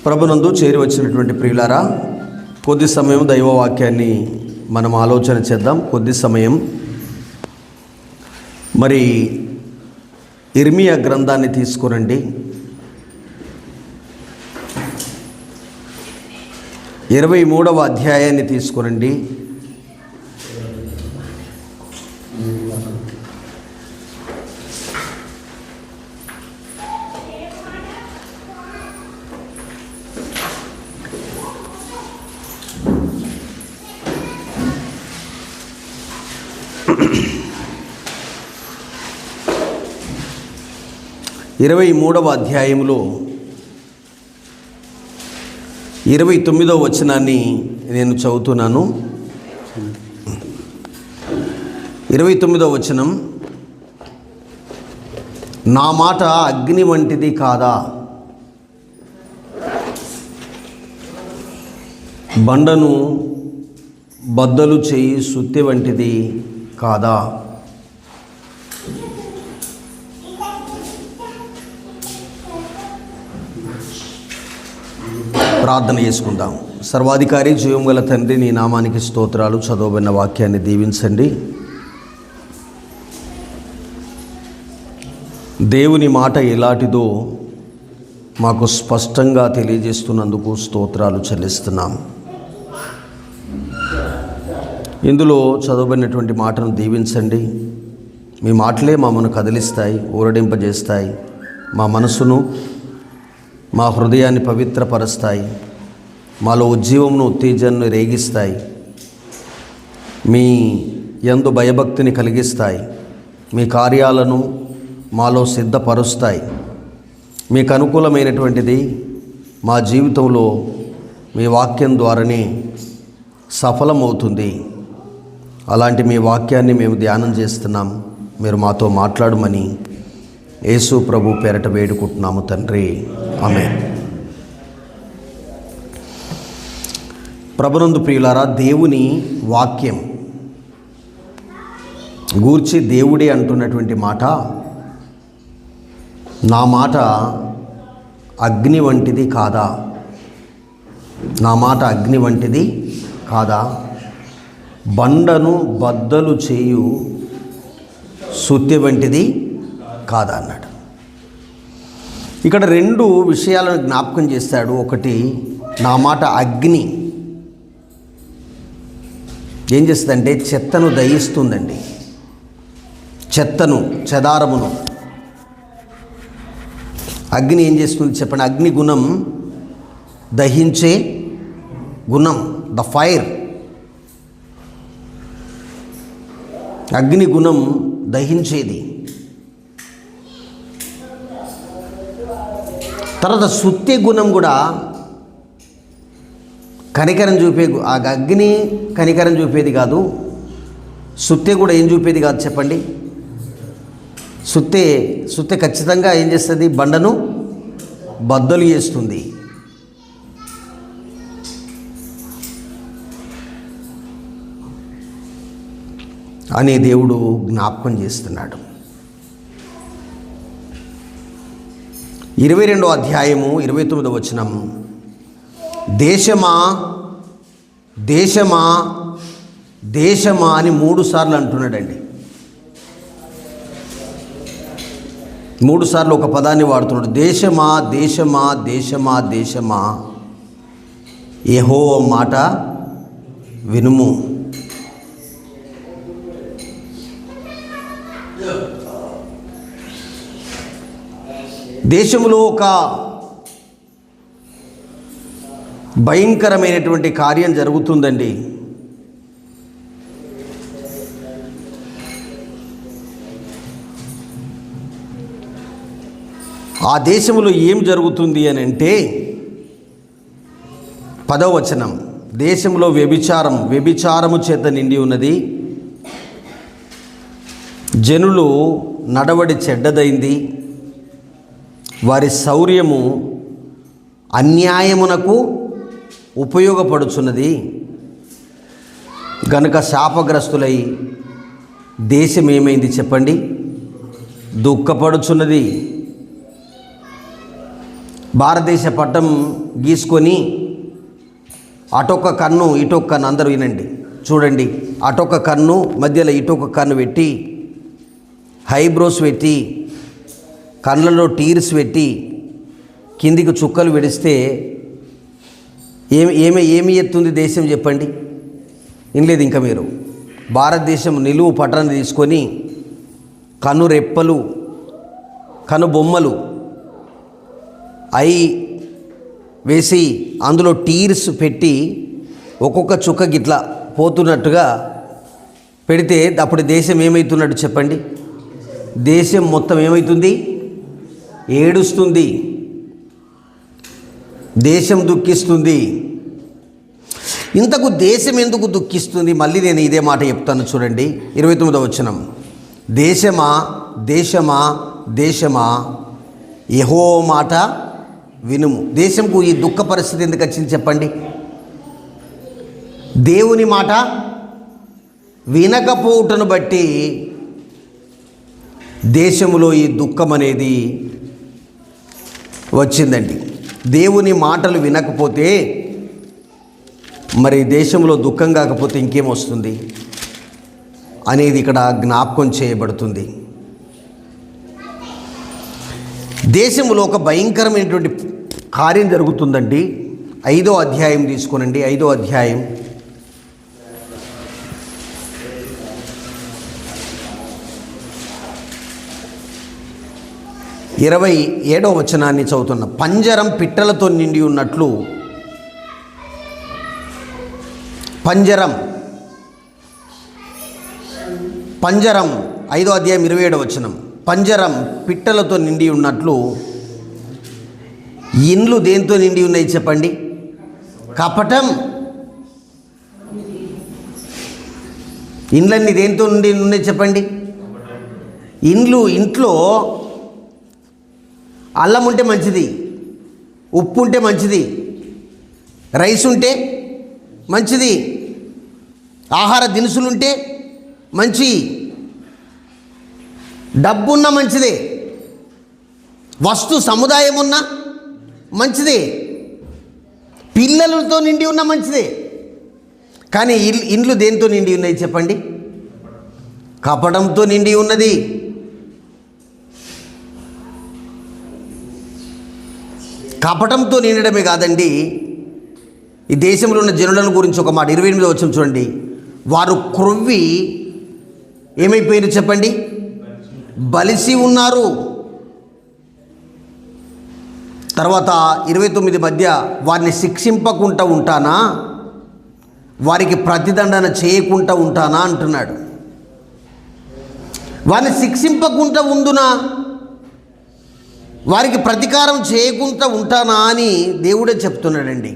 ప్రభునందు చేరి వచ్చినటువంటి ప్రియులారా, కొద్ది సమయం దైవవాక్యాన్ని మనం ఆలోచన చేద్దాం. కొద్ది సమయం మరి ఇర్మియా గ్రంథాన్ని తీసుకురండి. 23వ అధ్యాయాన్ని తీసుకురండి. ఇరవై అధ్యాయంలో 29వ వచనాన్ని నేను చదువుతున్నాను. 29వ వచనం, నా మాట అగ్ని వంటిది కాదా, బండను బద్దలు చేయి సుత్తె వంటిది కాదా. ప్రార్థన చేసుకుందాం. సర్వాధికారి జీవం గల తండ్రి, నీ నామానికి స్తోత్రాలు. చదవబడిన వాక్యాన్ని దీవించండి. దేవుని మాట ఎలాంటిదో మాకు స్పష్టంగా తెలియజేస్తున్నందుకు స్తోత్రాలు చెల్లిస్తున్నాం. ఇందులో చదవబడినటువంటి మాటను దీవించండి. మీ మాటలే మమ్మల్ని కదిలిస్తాయి, ఊరడింపజేస్తాయి, మా మనసును మా హృదయాన్ని పవిత్రపరుస్తాయి, మాలో ఉజ్జీవమును ఉత్తేజాన్ని రేగిస్తాయి, మీ యందు భయభక్తిని కలిగిస్తాయి, మీ కార్యాలను మాలో సిద్ధపరుస్తాయి. మీకు అనుకూలమైనటువంటిది మా జీవితంలో మీ వాక్యం ద్వారానే సఫలమవుతుంది. అలాంటి మీ వాక్యాన్ని మేము ధ్యానం చేస్తున్నాం. మీరు మాతో మాట్లాడమని యేసు ప్రభు పేరట వేడుకుంటున్నాము తండ్రి, ఆమేన్. ప్రభునందు ప్రియులారా, దేవుని వాక్యం గూర్చి దేవుడే అంటున్నటువంటి మాట, నా మాట అగ్ని వంటిది కాదా, నా మాట అగ్ని వంటిది కాదా, బండను బద్దలు చేయు సుత్తె వంటిది కాదా అన్నాడు. ఇక్కడ రెండు విషయాలను జ్ఞాపకం చేస్తాడు. ఒకటి, నా మాట అగ్ని ఏం చేస్తుందంటే చెత్తను దహిస్తుందండి. చెత్తను, చెదారమును అగ్ని ఏం చేస్తుంది చెప్పండి? అగ్ని గుణం దహించే గుణం, ద ఫైర్. అగ్ని గుణం దహించేది. తర్వాత సుత్తె గుణం కూడా కనికరం చూపే, ఆ అగ్ని కనికరం చూపేది కాదు, సుత్తె కూడా ఏం చూపేది కాదు చెప్పండి? సుత్తె ఖచ్చితంగా ఏం చేస్తుంది? బండను బద్దలు చేస్తుంది. అని దేవుడు జ్ఞాపకం చేస్తున్నాడు. 22వ అధ్యాయము 29వ వచనం, దేశమా దేశమా దేశమా అని 3 సార్లు అంటున్నాడండి. 3 సార్లు ఒక పదాన్ని వాడుతున్నాడు. దేశమా దేశమా దేశమా దేశమా, యెహోవా మాట వినుము. దేశంలో ఒక భయంకరమైనటువంటి కార్యం జరుగుతుందండి. ఆ దేశంలో ఏం జరుగుతుంది అని అంటే 10వ వచనం, దేశంలో వ్యభిచారము చేత నిండి ఉన్నది, జనులు నడవడి చెడ్డదైంది, వారి శౌర్యము అన్యాయమునకు ఉపయోగపడుచున్నది, గనుక శాపగ్రస్తులై దేశం ఏమైంది చెప్పండి? దుఃఖపడుచున్నది. భారతదేశ పటం గీసుకొని అటొక్క కన్ను ఇటొక్క కన్ను, అందరూ వినండి చూడండి, అటొక్క కన్ను మధ్యలో ఇటొక్క కన్ను పెట్టి, హైబ్రోస్ పెట్టి, కళ్ళలో టీర్స్ పెట్టి, కిందికి చుక్కలు విడిస్తే ఏమి ఎత్తుంది దేశం చెప్పండి? వినలేదు ఇంకా మీరు? భారతదేశం నిలువు పటాన్ని తీసుకొని కను రెప్పలు, కను బొమ్మలు వేసి అందులో టీర్స్ పెట్టి ఒక్కొక్క చుక్క గిట్లా పోతున్నట్టుగా పెడితే అప్పుడు దేశం ఏమవుతున్నట్టు చెప్పండి? దేశం మొత్తం ఏమవుతుంది? ఏడుస్తుంది, దేశం దుఃఖిస్తుంది. ఇంతకు దేశం ఎందుకు దుఃఖిస్తుంది? మళ్ళీ నేను ఇదే మాట చెప్తాను చూడండి, 29వ వచనం. దేశమా దేశమా దేశమా యెహోవా మాట వినుము. దేశంకు ఈ దుఃఖ పరిస్థితి ఎందుకు వచ్చింది చెప్పండి? దేవుని మాట వినకపోవుటను బట్టి దేశంలో ఈ దుఃఖం అనేది వచ్చిందండి. దేవుని మాటలు వినకపోతే మరి దేశంలో దుఃఖం కాకపోతే ఇంకేం వస్తుంది అనేది ఇక్కడ జ్ఞాపకం చేయబడుతుంది. దేశంలో ఒక భయంకరమైనటువంటి కార్యం జరుగుతుందండి. 5వ అధ్యాయం తీసుకోనండి, 5వ అధ్యాయం 27వ వచనాన్ని చదువుతున్నా. పంజరం పిట్టలతో నిండి ఉన్నట్లు, పంజరం 5వ అధ్యాయం 27వ వచనం. పంజరం పిట్టలతో నిండి ఉన్నట్లు ఇండ్లు దేంతో నిండి ఉన్నాయి చెప్పండి? కపటం. ఇండ్లన్నీ దేంతో నిండి ఉన్నాయి చెప్పండి? ఇంట్లో అల్లం ఉంటే మంచిది, ఉప్పు ఉంటే మంచిది, రైస్ ఉంటే మంచిది, ఆహార దినుసులుంటే మంచి, డబ్బున్న మంచిదే, వస్తు సముదాయం ఉన్న మంచిదే, పిల్లలతో నిండి ఉన్న మంచిదే. కానీ ఇండ్లు దేంతో నిండి ఉన్నాయి చెప్పండి? కపటంతో నిండి ఉన్నది. కపటంతో నిండడమే కాదండి, ఈ దేశంలో ఉన్న జనులను గురించి ఒక మాట 28వ వచనం చూడండి. వారు క్రొవ్వి ఏమైపోయారు చెప్పండి? బలిసి ఉన్నారు. తర్వాత 29 మధ్య వారిని శిక్షింపకుండా ఉంటానా, వారికి ప్రతిదండన చేయకుండా ఉంటానా అంటున్నాడు. వారిని శిక్షింపకుండా ఉండునా, వారికి ప్రతీకారం చేయకుండా ఉంటానా అని దేవుడే చెప్తున్నాడండి.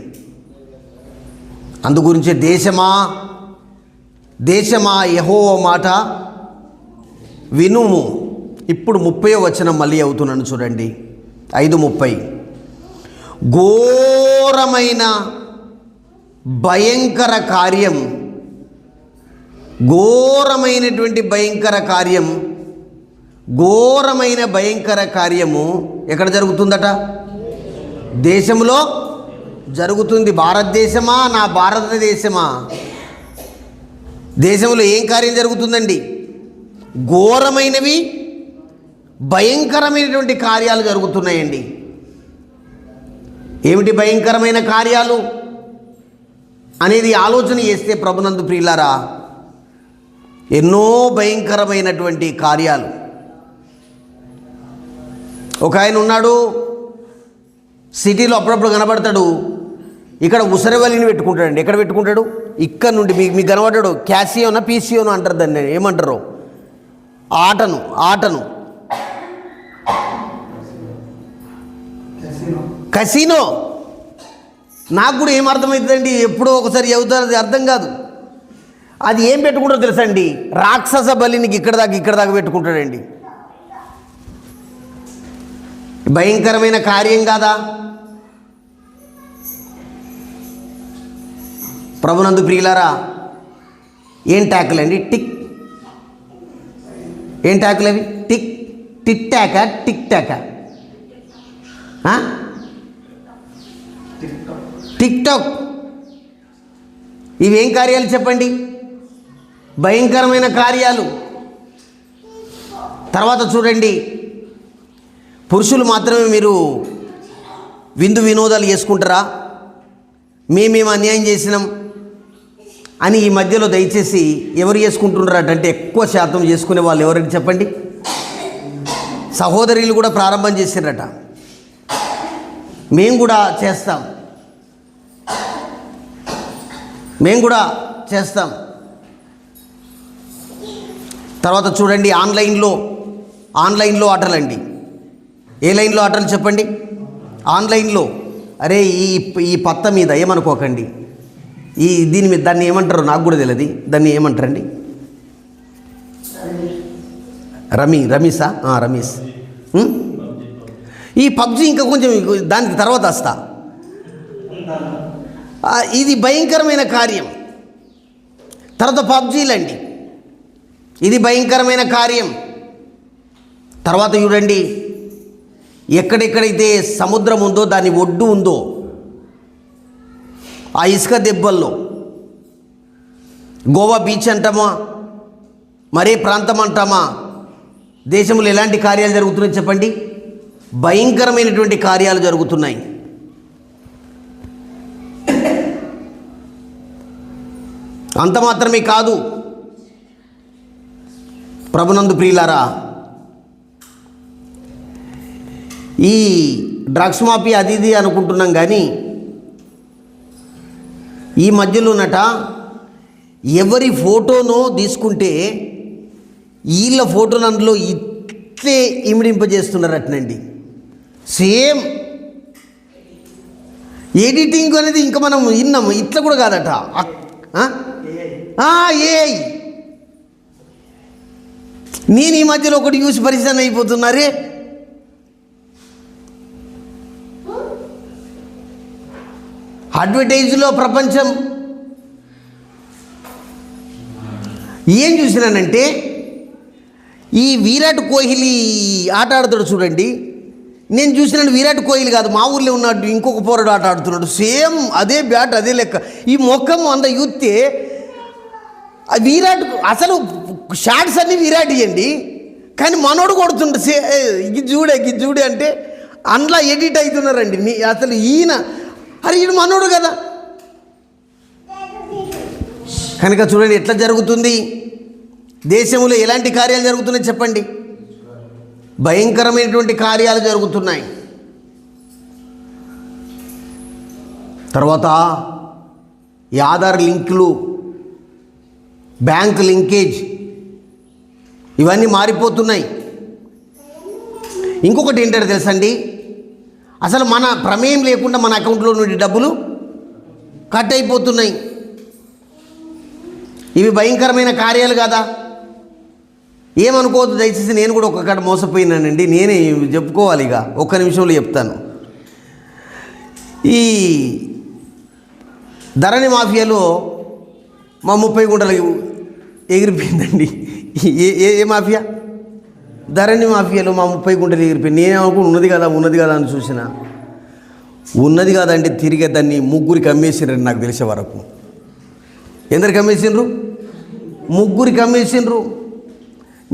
అందుగురించి దేశమా యెహోవా మాట వినుము. ఇప్పుడు 30వ వచనం మళ్ళీ అవుతున్నాను చూడండి, 5:30. ఘోరమైన భయంకర కార్యం, ఘోరమైనటువంటి భయంకర కార్యము ఎక్కడ జరుగుతుందట? దేశంలో జరుగుతుంది. భారతదేశమా, నా భారతదేశమా? దేశంలో ఏం కార్యం జరుగుతుందండి? ఘోరమైనవి భయంకరమైనటువంటి కార్యాలు జరుగుతున్నాయండి. ఏమిటి భయంకరమైన కార్యాలు అనేది ఆలోచన చేస్తే ప్రభునందు ప్రియులారా, ఎన్నో భయంకరమైనటువంటి కార్యాలు. ఒక ఆయన ఉన్నాడు, సిటీలో అప్పుడప్పుడు కనబడతాడు. ఇక్కడ ఉసరవల్లిని పెట్టుకుంటాడండి. ఎక్కడ పెట్టుకుంటాడు? ఇక్కడ నుండి మీకు కనబడ్డాడు. క్యాసియోనా పీసియోనా అంటారు దాన్ని, ఏమంటారు? ఆటను కసినో. నాకు కూడా ఏం అర్థమవుతుందండి, ఎప్పుడో ఒకసారి చెబుతారు, అది అర్థం కాదు. అది ఏం పెట్టుకుంటారో తెలుసండి? రాక్షస బలినికి ఇక్కడ దాకా పెట్టుకుంటాడండి. భయంకరమైన కార్యం కాదా? ప్రభునందు ప్రియులారా, ఏం ట్యాకులు అండి? ఏం ట్యాకులు అవి? Tick taka, tick taka? TikTok. ఇవేం కార్యాలు చెప్పండి? భయంకరమైన కార్యాలు. తర్వాత చూడండి, పురుషులు మాత్రమే మీరు విందు వినోదాలు చేసుకుంటారా, మేమేం అన్యాయం చేసినాం అని ఈ మధ్యలో దయచేసి ఎవరు చేసుకుంటున్నారటంటే ఎక్కువ శాతం చేసుకునే వాళ్ళు ఎవరని చెప్పండి? సహోదరులు కూడా ప్రారంభం చేసిరట. మేము కూడా చేస్తాం, మేము కూడా చేస్తాం. తర్వాత చూడండి, ఆన్లైన్లో ఆటలండి. ఏ లైన్లో ఆటలు చెప్పండి? ఆన్లైన్లో. అరే ఈ పత్త మీద ఏమనుకోకండి, దీని మీద దాన్ని ఏమంటారు నాకు కూడా తెలియదు. దాన్ని ఏమంటారండి? రమీస్. ఈ పబ్జి ఇంకా కొంచెం దానికి తర్వాత వస్తా. ఇది భయంకరమైన కార్యం. తర్వాత పబ్జీలండి, ఇది భయంకరమైన కార్యం. తర్వాత చూడండి, ఎక్కడెక్కడైతే సముద్రం ఉందో దాని ఒడ్డు ఉందో ఆ ఇసుక దెబ్బల్లో, గోవా బీచ్ అంటామా, మరే ప్రాంతం అంటామా, దేశంలో ఎలాంటి కార్యాలు జరుగుతున్నాయి చెప్పండి? భయంకరమైనటువంటి కార్యాలు జరుగుతున్నాయి. అంత మాత్రమే కాదు ప్రభునందు ప్రియులారా, ఈ డ్రగ్స్ మాఫియా అది ఇది అనుకుంటున్నాం, కానీ ఈ మధ్యలోనట ఎవరి ఫోటోనో తీసుకుంటే వీళ్ళ ఫోటోను అందులో ఇట్లే ఇమిడింపజేస్తున్నారటనండి. సేమ్ ఎడిటింగ్ అనేది ఇంకా మనం విన్నాము, ఇట్లా కూడా కాదట. ఏఐ. నేను ఈ మధ్యలో ఒకటి చూసి పరిశీలన అయిపోతున్నారే, అడ్వర్టైజ్లో ప్రపంచం ఏం చూసినానంటే, ఈ విరాట్ కోహ్లీ ఆట ఆడుతాడు చూడండి. నేను చూసినాను, విరాట్ కోహ్లీ కాదు, మా ఊర్లో ఉన్నాడు ఇంకొక పోరాడు ఆట ఆడుతున్నాడు. సేమ్ అదే బ్యాట్, అదే లెక్క. ఈ మొఖం అంత యూత్తే విరాట్. అసలు షాట్స్ అన్నీ విరాట్ ఇవ్వండి, కానీ మనోడు కొడుతుండ గి చూడే అంటే అందులో ఎడిట్ అవుతున్నారండి. అసలు ఈయన అరే ఈయన మనోడు కదా. కనుక చూడండి ఎట్లా జరుగుతుంది, దేశంలో ఎలాంటి కార్యాలు జరుగుతున్నాయి చెప్పండి? భయంకరమైనటువంటి కార్యాలు జరుగుతున్నాయి. తర్వాత ఈ ఆధార్ లింకులు, బ్యాంక్ లింకేజ్, ఇవన్నీ మారిపోతున్నాయి. ఇంకొకటి ఏంటంటే తెలుసండి, అసలు మన ప్రమేయం లేకుండా మన అకౌంట్లో నుండి డబ్బులు కట్ అయిపోతున్నాయి. ఇవి భయంకరమైన కార్యాలు కదా. ఏమనుకోవద్దు దయచేసి, నేను కూడా ఒక్కక్కడ మోసపోయినానండి, నేనే చెప్పుకోవాలి. ఇక ఒక్క నిమిషంలో చెప్తాను. ఈ ధరణి మాఫియాలో మా 30 గుంటలు ఎగిరిపోయిందండి. ఏ మాఫియా? ధరణి మాఫియాలో మా 30 గుంటలు ఎగిరిపోయింది. నేనేమనుకుని ఉన్నది కదా అని చూసిన, ఉన్నది కాదండి. తిరిగే దాన్ని 3 అమ్మేసిండ్రు నాకు తెలిసే వరకు. ఎందరికి అమ్మేసిండ్రు? 3 అమ్మేసిండ్రు.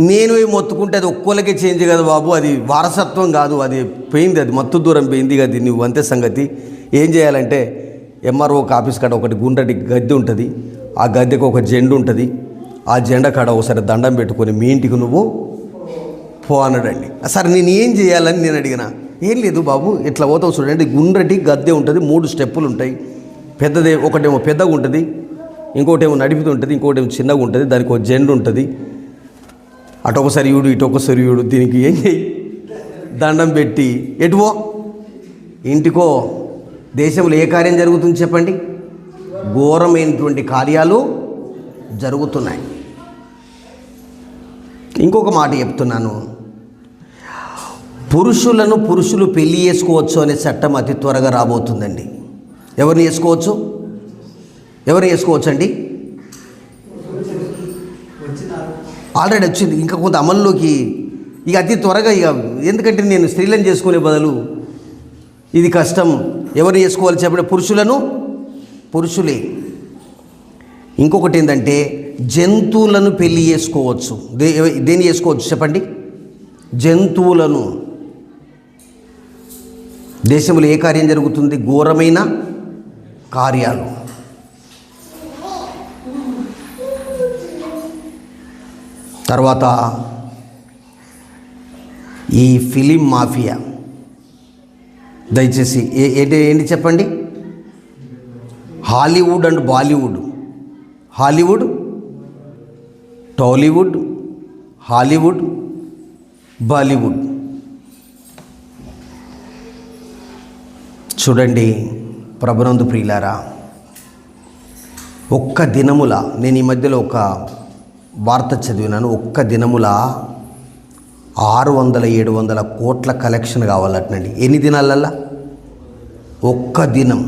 నేను మొత్తుకుంటే అది ఒక్కోళ్ళకే చేంజ్ కదా బాబు, అది వారసత్వం కాదు, అది పోయింది, అది మత్తు దూరం పోయింది కదా, నువ్వు అంతే సంగతి. ఏం చేయాలంటే ఎంఆర్ఓ ఆఫీస్ కాడ ఒకటి గుండ్రటి గద్దె ఉంటుంది, ఆ గద్దెకు ఒక జెండా ఉంటుంది, ఆ జెండా కాడ ఒకసారి దండం పెట్టుకొని మీ ఇంటికి నువ్వు పో అన్నాడండి. సరే నేను ఏం చేయాలని నేను అడిగిన, ఏం లేదు బాబు ఇట్లా పోతావు చూడండి, గుండ్రటి గద్దె ఉంటుంది, 3 స్టెప్పులు ఉంటాయి. పెద్దదే ఒకటేమో పెద్దగా ఉంటుంది, ఇంకోటేమో నడిపితుంటుంది, ఇంకోటేమో చిన్నగా ఉంటుంది, దానికి ఒక జెండా ఉంటుంది. అటు ఒకసారి యూడు ఇటు ఒకసారి యూడు, దీనికి ఏం చేయి, దండం పెట్టి ఎటువో ఇంటికో. దేశంలో ఏ కార్యం జరుగుతుంది చెప్పండి? ఘోరమైనటువంటి కార్యాలు జరుగుతున్నాయి. ఇంకొక మాట చెప్తున్నాను, పురుషులు పెళ్లి చేసుకోవచ్చు అనే చట్టం అతి త్వరగా రాబోతుందండి. ఎవరిని చేసుకోవచ్చు? అండి? ఆల్రెడీ వచ్చింది, ఇంకా కొంత అమల్లోకి ఇక అతి త్వరగా. ఇక ఎందుకంటే నేను స్త్రీలను చేసుకునే బదులు ఇది కష్టం, ఎవరు చేసుకోవాలి చెప్పండి? పురుషులే. ఇంకొకటి ఏంటంటే జంతువులను పెళ్లి చేసుకోవచ్చు. దేన్ని చేసుకోవచ్చు చెప్పండి? జంతువులను. దేశంలో ఏ కార్యం జరుగుతుంది? ఘోరమైన కార్యాలు. తర్వాత ఈ ఫిలిం మాఫియా, దయచేసి ఏంటి చెప్పండి? Hollywood and Bollywood, Hollywood, Tollywood, Hollywood, Bollywood. చూడండి ప్రభునందు ప్రియులారా, ఒక్క దినముల, నేను ఈ మధ్యలో ఒక వార్త చదివినాను, ఒక్క దినముల 600-700 కోట్ల కలెక్షన్ కావాలటండి. ఎన్ని దినాలల్లా? ఒక్క దినం.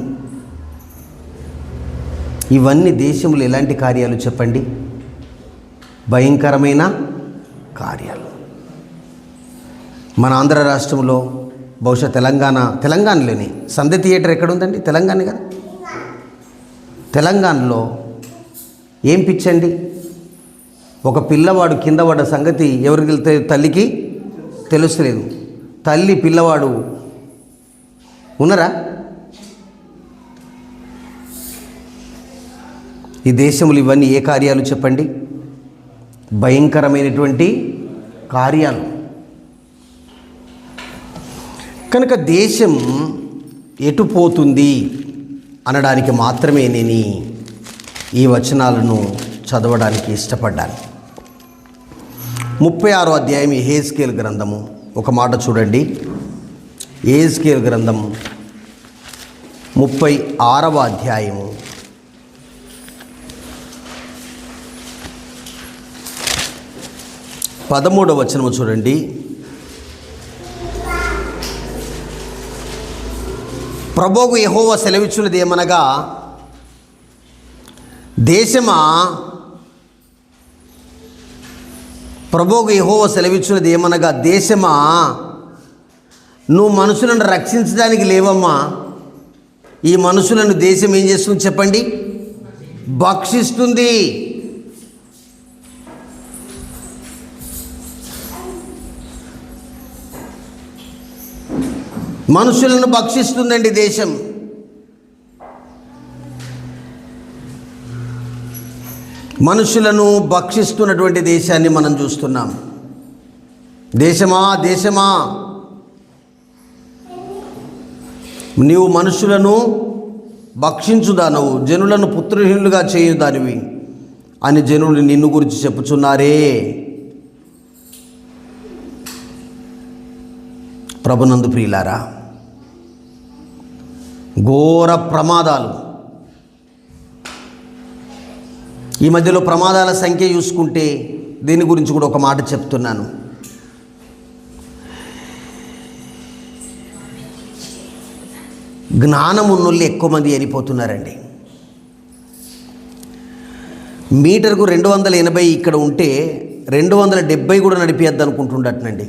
ఇవన్నీ దేశంలో ఎలాంటి కార్యాలు చెప్పండి? భయంకరమైన కార్యాలు. మన ఆంధ్ర రాష్ట్రంలో, బహుశా తెలంగాణలోని సంధ్య థియేటర్ ఎక్కడ ఉందండి? తెలంగాణ కదా. తెలంగాణలో ఏం పిచ్చండి? ఒక పిల్లవాడు కింద పడ్డ సంగతి ఎవరికి వెళ్తే తల్లికి తెలుస్తలేదు. తల్లి పిల్లవాడు ఉన్నారా? ఈ దేశంలో ఇవన్నీ ఏ కార్యాలు చెప్పండి? భయంకరమైనటువంటి కార్యాలు. కనుక దేశం ఎటు పోతుంది అనడానికి మాత్రమే నేను ఈ వచనాలను చదవడానికి ఇష్టపడ్డాను. 36వ అధ్యాయం యెహెజ్కేలు గ్రంథము. ఒక మాట చూడండి. యెహెజ్కేలు గ్రంథం 36వ అధ్యాయము 13వ వచనము చూడండి. ప్రభువు యెహోవా సెలవిచ్చున్నది ఏమనగా, దేశమా, ప్రభువు యెహోవా సెలవిచ్చున్నది ఏమనగా, దేశమా, నువ్వు మనుషులను రక్షించడానికి లేవమ్మా. ఈ మనుషులను దేశం ఏం చేస్తుంది చెప్పండి? భక్షిస్తుంది. మనుషులను భక్షిస్తుందండి దేశం. మనుషులను భక్షిస్తున్నటువంటి దేశాన్ని మనం చూస్తున్నాం. దేశమా, దేశమా, నీవు మనుషులను భక్షించుదానవు, జనులను పుత్రహీనులుగా చేయుదానివి అని జనులు నిన్ను గురించి చెప్పుచున్నారే. ప్రభునందు ప్రియులారా, ఘోర ప్రమాదాలు. ఈ మధ్యలో ప్రమాదాల సంఖ్య చూసుకుంటే దీని గురించి కూడా ఒక మాట చెప్తున్నాను. జ్ఞానం ఉన్నోళ్ళు ఎక్కువ మంది చనిపోతున్నారండి. మీటర్కు 280 ఇక్కడ ఉంటే 270 కూడా నడిపేద్దాం అనుకుంటుండటనండి.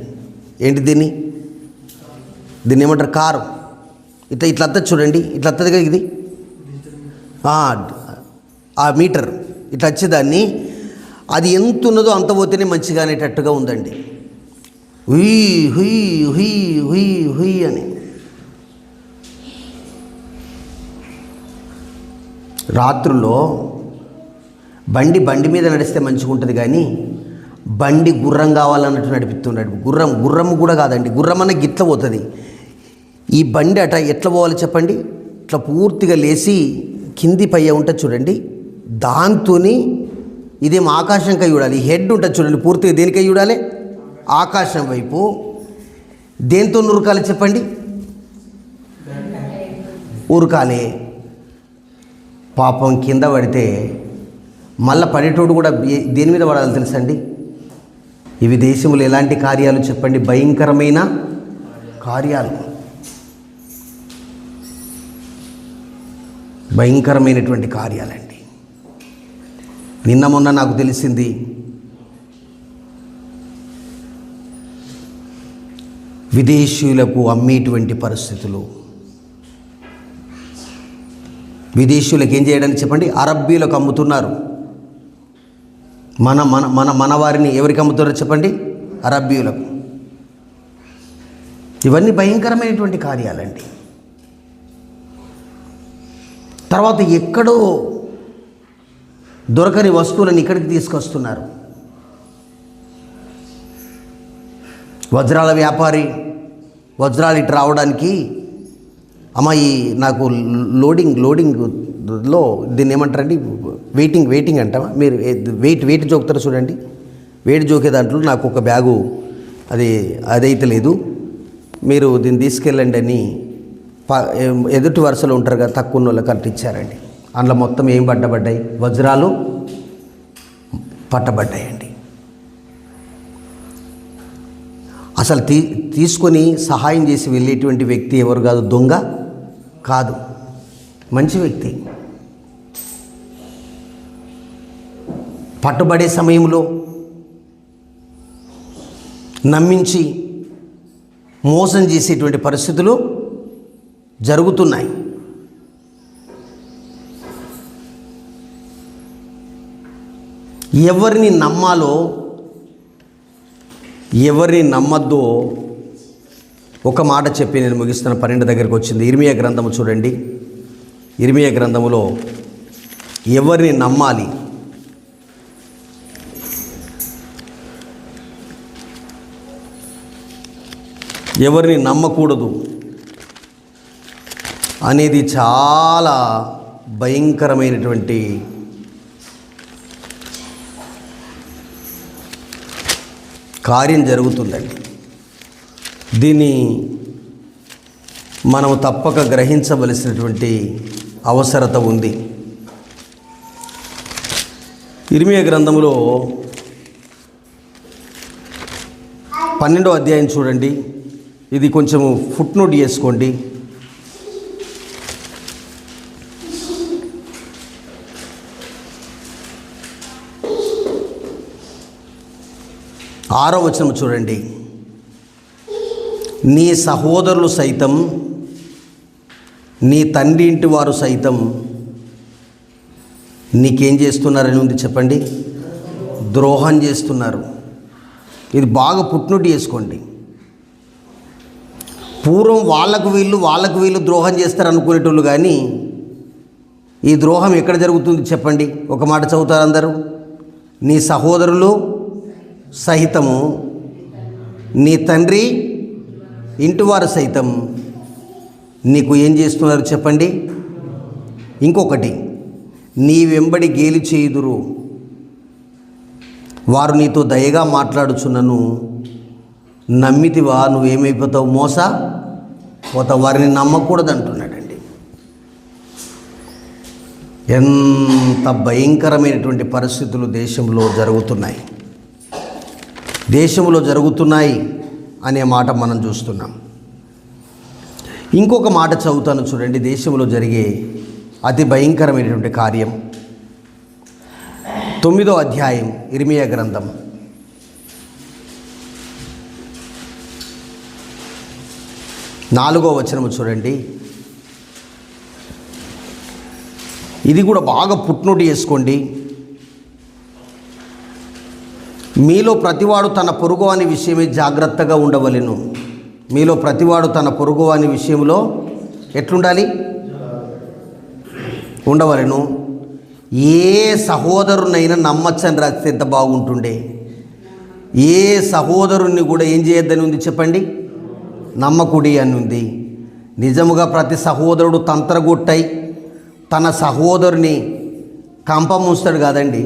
ఏంటి దీన్ని ఏమంటారు? కారు. ఇట్లా అత్తది చూడండి, ఇట్లా అత్తది కదా ఇది, ఆ మీటర్ ఇట్లా వచ్చేదాన్ని, అది ఎంత ఉన్నదో అంత పోతేనే మంచిగా అనేటట్టుగా ఉందండి. హుయ్ హుయ్ హుయ్ హుయ్ హుయ్ అని. రాత్రుల్లో బండి మీద నడిస్తే మంచిగా ఉంటుంది, కానీ బండి గుర్రం కావాలన్నట్టు నడిపిస్తున్నాడు. గుర్రం కూడా కాదండి, గుర్రం అన్న గిట్ల పోతుంది. ఈ బండి అట ఎట్లా పోవాలి చెప్పండి? ఇట్లా పూర్తిగా లేచి కింది పయ్య ఉంటుంది చూడండి, దాంతో ఇదేం ఆకాశంకై చూడాలి. హెడ్ ఉంటుంది చూడండి, పూర్తిగా దేనికై చూడాలి? ఆకాశం వైపు. దేంతో ఉరకాలి చెప్పండి? ఉరకాలి. పాపం కింద పడితే మళ్ళీ పడేటోడు కూడా దేని మీద పడాలి తెలుసండి? ఇవి దేశంలో ఎలాంటి కార్యాలు చెప్పండి? భయంకరమైన కార్యాలు, భయంకరమైనటువంటి కార్యాలండి. నిన్న మొన్న నాకు తెలిసింది, విదేశీయులకు అమ్మేటువంటి పరిస్థితులు. విదేశీయులకు ఏం చేయడానికి చెప్పండి? అరబ్బీలకు అమ్ముతున్నారు. మన మన మన మన వారిని ఎవరికి అమ్ముతున్నారో చెప్పండి? అరబ్బీయులకు. ఇవన్నీ భయంకరమైనటువంటి కార్యాలండి. తర్వాత ఎక్కడో దొరకని వస్తువులను ఇక్కడికి తీసుకొస్తున్నారు. వజ్రాల వ్యాపారి వజ్రాలు ఇటు రావడానికి, అమ్మ ఈ నాకు లోడింగ్లో దీన్ని ఏమంటారండి, వెయిటింగ్ అంటామా మీరు? వెయిట్ జోకుతారు చూడండి. వెయిట్ జోకే దాంట్లో నాకు ఒక బ్యాగు అదైతే లేదు, మీరు దీన్ని తీసుకెళ్ళండి అని ఎదుటి వరుసలో ఉంటారు కదా, తక్కువ ఉన్న వాళ్ళకి కట్టించారండి. అందులో మొత్తం ఏం పట్టబడ్డాయి? వజ్రాలు పట్టబడ్డాయండి. అసలు తీసుకొని సహాయం చేసి వెళ్ళేటువంటి వ్యక్తి ఎవరు కాదు, దొంగ కాదు, మంచి వ్యక్తి. పట్టుబడే సమయంలో నమ్మించి మోసం చేసేటువంటి పరిస్థితులు జరుగుతున్నాయి. ఎవరిని నమ్మాలో ఎవరిని నమ్మద్దో ఒక మాట చెప్పి నేను ముగిస్తున్న 12 దగ్గరికి వచ్చింది. ఇర్మియా గ్రంథము చూడండి. ఇర్మియా గ్రంథములో ఎవరిని నమ్మాలి, ఎవరిని నమ్మకూడదు అనేది చాలా భయంకరమైనటువంటి కార్యం జరుగుతుందండి. దీన్ని మనం తప్పక గ్రహించవలసినటువంటి అవసరత ఉంది. ఇర్మియా గ్రంథములో 12వ అధ్యాయం చూడండి. ఇది కొంచెము ఫుట్ నోట్ చేసుకోండి. ఆరో వచనం చూడండి. నీ సహోదరులు సైతం, నీ తండ్రి ఇంటి వారు సైతం నీకేం చేస్తున్నారని ఉంది చెప్పండి? ద్రోహం చేస్తున్నారు. ఇది బాగా పుట్నోటి చేసుకోండి. పూర్వం వాళ్ళకు వీళ్ళు ద్రోహం చేస్తారు అనుకునేటోళ్ళు, కానీ ఈ ద్రోహం ఎక్కడ జరుగుతుంది చెప్పండి? ఒక మాట చదువుతారు అందరూ. నీ సహోదరులు సహితము, నీ తండ్రి ఇంటివారు సైతం నీకు ఏం చేస్తున్నారు చెప్పండి? ఇంకొకటి, నీ వెంబడి గేలి చేయుదురు, వారు నీతో దయగా మాట్లాడుచున్నను నమ్మితివా, నువ్వేమైపోతావు? పోతావు. వారిని నమ్మకూడదు అంటున్నాడండి. ఎంత భయంకరమైనటువంటి పరిస్థితులు దేశంలో జరుగుతున్నాయి అనే మాట మనం చూస్తున్నాం. ఇంకొక మాట చదువుతాను చూడండి. దేశంలో జరిగే అతి భయంకరమైనటువంటి కార్యం 9వ అధ్యాయం ఇర్మియా గ్రంథం. నాలుగో వచనము చూడండి. ఇది కూడా బాగా పుట్నోటి చేసుకోండి. మీలో ప్రతివాడు తన పొరుగువాని విషయమే జాగ్రత్తగా ఉండవలెను. మీలో ప్రతివాడు తన పొరుగువాని విషయంలో ఎట్లుండాలి? ఉండవలెను. ఏ సహోదరునైనా నమ్మచ్చని రాస్తే ఎంత బాగుంటుండే. ఏ సహోదరుణ్ణి కూడా ఏం చేయొద్దని ఉంది చెప్పండి? నమ్మకుడి అని ఉంది. నిజముగా ప్రతి సహోదరుడు తంత్రగొట్టై తన సహోదరుని కంప ముంచుతాడు కాదండి,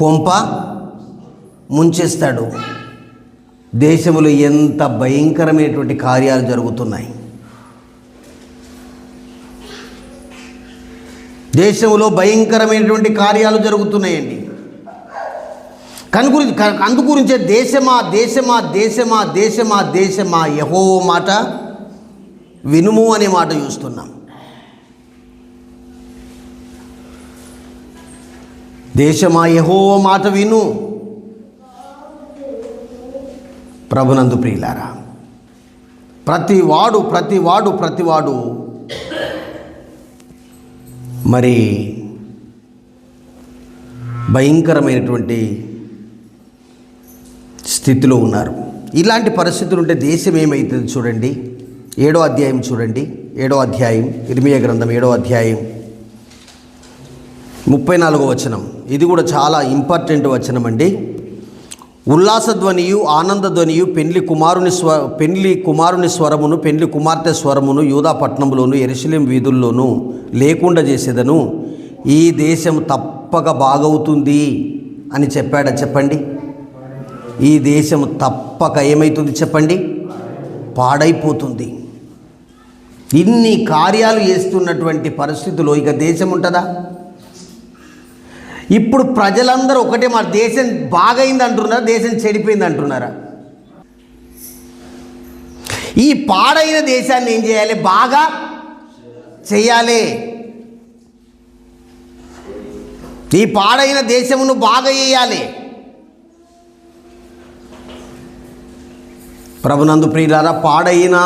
కొంప ముంచేస్తాడు. దేశంలో ఎంత భయంకరమైనటువంటి కార్యాలు జరుగుతున్నాయి. దేశంలో భయంకరమైనటువంటి కార్యాలు జరుగుతున్నాయండి. అందుగురించే దేశమా దేశమా దేశమా దేశమా దేశమా యెహోవా మాట వినుము అనే మాట చూస్తున్నాం. దేశమా యెహోవా మాట విను. ప్రభునందు ప్రియులారా, ప్రతివాడు మరి భయంకరమైనటువంటి స్థితిలో ఉన్నారు. ఇలాంటి పరిస్థితులు ఉంటే దేశం ఏమవుతుంది చూడండి. 7వ అధ్యాయం చూడండి. 7వ అధ్యాయం ఇర్మీయా గ్రంథం 7వ అధ్యాయం 34వ వచనం. ఇది కూడా చాలా ఇంపార్టెంట్ వచనం అండి. ఉల్లాసధ్వనియు ఆనందధ్వనియు పెండ్లి కుమారుని స్వరమును పెండ్లి కుమార్తె స్వరమును యూదా పట్టణంలోను యెరూషలేము వీధుల్లోనూ లేకుండా చేసేదను. ఈ దేశం తప్పక బాగవుతుంది అని చెప్పాడా? చెప్పండి. ఈ దేశం తప్పక ఏమవుతుంది చెప్పండి? పాడైపోతుంది. ఇన్ని కార్యాలు చేస్తున్నటువంటి పరిస్థితుల్లో ఇక దేశం ఉంటుందా? ఇప్పుడు ప్రజలందరూ ఒకటే మాట, దేశం బాగైంది అంటున్నారా, దేశం చెడిపోయింది అంటున్నారా? ఈ పాడైన దేశాన్ని ఏం చేయాలి? బాగా చేయాలి. ఈ పాడైన దేశమును బాగా చేయాలి. ప్రభునందు ప్రియులారా, పాడైన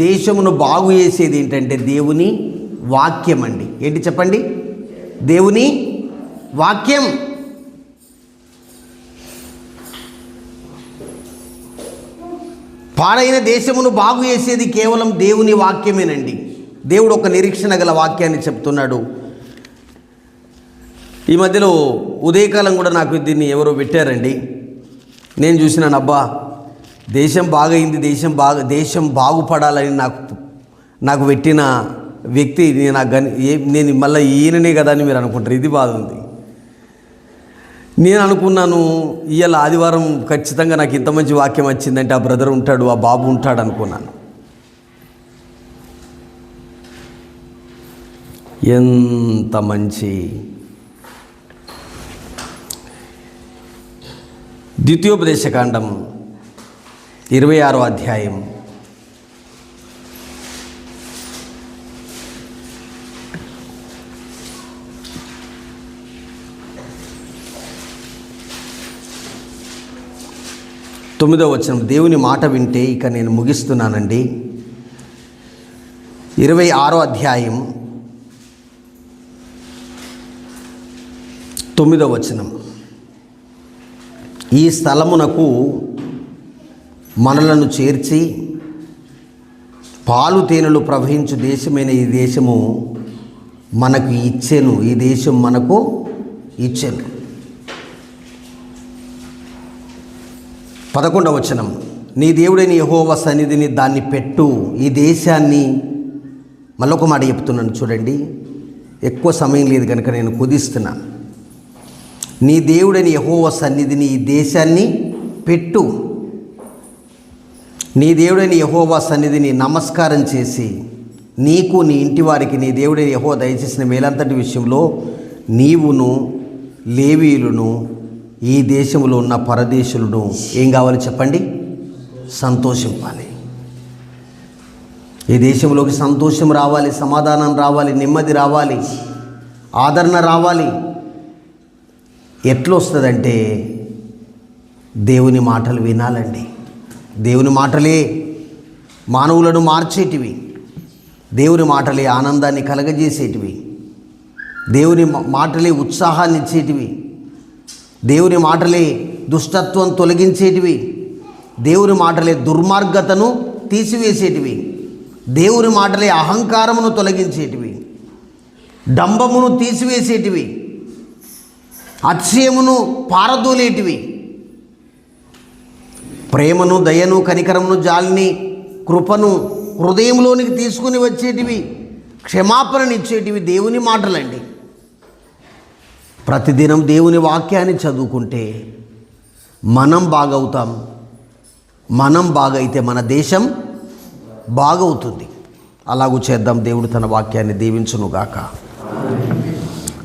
దేశమును బాగు చేసేది ఏంటంటే దేవుని వాక్యం అండి. ఏంటి చెప్పండి? దేవుని వాక్యం. పాడైన దేశమును బాగు చేసేది కేవలం దేవుని వాక్యమేనండి. దేవుడు ఒక నిరీక్షణ గల వాక్యాన్ని చెప్తున్నాడు. ఈ మధ్యలో ఉదయకాలం కూడా నాకు దీన్ని ఎవరో పెట్టారండి. నేను చూసినాను, అబ్బా దేశం బాగైంది, దేశం బాగుపడాలని నాకు పెట్టిన వ్యక్తి నేను మళ్ళీ ఈయననే కదా అని మీరు అనుకుంటారు. ఇది బాధ ఉంది. నేను అనుకున్నాను, ఇవాళ ఆదివారం ఖచ్చితంగా నాకు ఇంత మంచి వాక్యం వచ్చిందంటే ఆ బ్రదర్ ఉంటాడు, ఆ బాబు ఉంటాడు అనుకున్నాను. ఎంత మంచి ద్వితీయోపదేశకాండం 26వ అధ్యాయం 9వ వచనం. దేవుని మాట వింటే ఇక నేను ముగిస్తున్నానండి. 26వ అధ్యాయం 9వ వచనం. ఈ స్థలమునకు మనలను చేర్చి పాలు తేనెలు ప్రవహించు దేశమైన ఈ దేశము మనకు ఇచ్చెను. ఈ దేశం మనకు ఇచ్చెను. 11వ వచనం. నీ దేవుడైన యెహోవా సన్నిధిని దాన్ని పెట్టు. ఈ దేశాన్ని మళ్ళొక మాట చెప్తున్నాను చూడండి, ఎక్కువ సమయం లేదు కనుక నేను కుదిస్తున్నాను. నీ దేవుడైన యెహోవా సన్నిధిని ఈ దేశాన్ని పెట్టు. నీ దేవుడైన యెహోవా సన్నిధిని నమస్కారం చేసి నీకు నీ ఇంటి వారికి నీ దేవుడైన యెహోవా దయచేసిన మేలంతటి విషయంలో నీవును లేవీయులను ఈ దేశంలో ఉన్న పరదేశులను ఏం కావాలి చెప్పండి? సంతోషింపాలి. ఈ దేశంలోకి సంతోషం రావాలి, సమాధానం రావాలి, నెమ్మది రావాలి, ఆదరణ రావాలి. ఎట్లొస్తుందంటే దేవుని మాటలు వినాలండి. దేవుని మాటలే మానవులను మార్చేటివి. దేవుని మాటలే ఆనందాన్ని కలగజేసేటివి. దేవుని మాటలే ఉత్సాహాన్ని ఇచ్చేటివి. దేవుని మాటలే దుష్టత్వం తొలగించేటివి. దేవుని మాటలే దుర్మార్గతను తీసివేసేటివి. దేవుని మాటలే అహంకారమును తొలగించేటివి, డంబమును తీసివేసేటివి, అతిశయమును పారదోలేటివి, ప్రేమను, దయను, కనికరమును, జాలిని, కృపను హృదయంలోనికి తీసుకుని వచ్చేటివి, క్షమాపణనిచ్చేటివి దేవుని మాటలండి. ప్రతిదినం దేవుని వాక్యాన్ని చదువుకుంటే మనం బాగవుతాం. మనం బాగైతే మన దేశం బాగవుతుంది. అలాగూ చేద్దాం. దేవుడు తన వాక్యాన్ని దీవించునుగాక.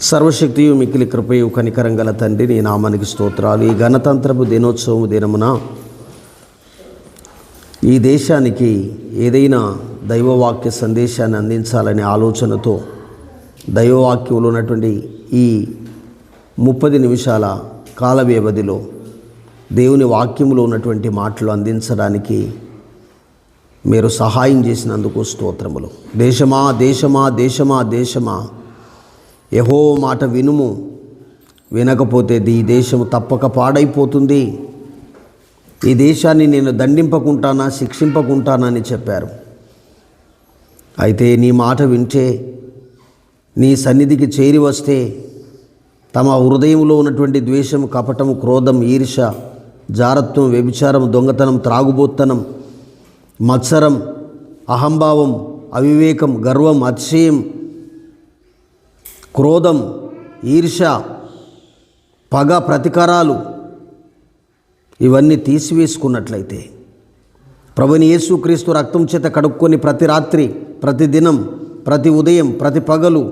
సర్వశక్తియు మిక్కిలి కృపయు కనికరం గల తండ్రి, నీ నామానికి స్తోత్రాలు. ఈ గణతంత్రపు దినోత్సవం దినమున ఈ దేశానికి ఏదైనా దైవవాక్య సందేశాన్ని అందించాలనే ఆలోచనతో దైవవాక్యంలో ఉన్నటువంటి ఈ 30 నిమిషాల కాల వ్యవధిలో దేవుని వాక్యంలో ఉన్నటువంటి మాటలు అందించడానికి మీరు సహాయం చేసినందుకు స్తోత్రములు. దేశమా దేశమా దేశమా దేశమా యెహోవా మాట వినుము, వినకపోతే ఈ దేశం తప్పక పాడైపోతుంది. ఈ దేశాన్ని నేను దండింపకుంటానా, శిక్షింపకుంటానా అని చెప్పారు. అయితే నీ మాట వింటే, నీ సన్నిధికి చేరి వస్తే, తమ హృదయంలో ఉన్నటువంటి ద్వేషం, కపటం, క్రోధం, ఈర్ష, జారత్వం, వ్యభిచారం, దొంగతనం, త్రాగుబోత్తనం, మత్సరం, అహంభావం, అవివేకం, గర్వం, అతిశయం, క్రోధం, ఈర్ష, పగ, ప్రతీకారాలు ఇవన్నీ తీసివేసుకున్నట్లయితే, ప్రభుని యేసుక్రీస్తు రక్తం చేత కడుక్కొని ప్రతి రాత్రి, ప్రతి దినం, ప్రతి ఉదయం, ప్రతి పగలు,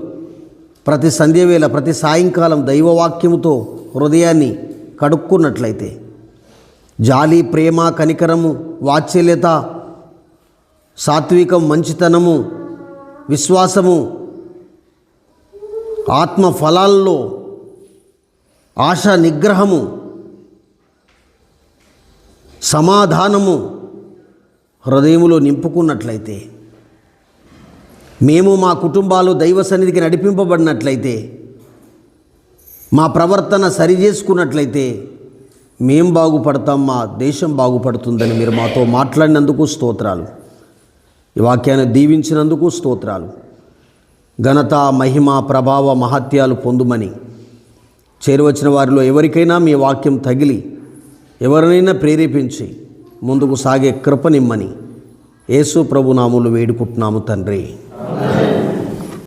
ప్రతి సంధ్యవేళ, ప్రతి సాయంకాలం దైవవాక్యముతో హృదయాన్ని కడుక్కున్నట్లయితే, జాలి, ప్రేమ, కనికరము, వాత్సల్యత, సాత్వికం, మంచితనము, విశ్వాసము, ఆత్మ ఫలాల్లో ఆశా నిగ్రహము, సమాధానము హృదయములో నింపుకున్నట్లయితే, మేము మా కుటుంబాలు దైవ సన్నిధికి నడిపింపబడినట్లయితే, మా ప్రవర్తన సరిచేసుకున్నట్లయితే మేం బాగుపడతాం, మా దేశం బాగుపడుతుందని మీరు మాతో మాట్లాడినందుకు స్తోత్రాలు. ఈ వాక్యాన్ని దీవించినందుకు స్తోత్రాలు. ఘనత, మహిమ, ప్రభావ, మహత్యాలు పొందుమని, చేరువచ్చిన వారిలో ఎవరికైనా మీ వాక్యం తగిలి ఎవరినైనా ప్రేరేపించి ముందుకు సాగే కృపనిమ్మని యేసు ప్రభు నామములో వేడుకుంటున్నాము తండ్రి.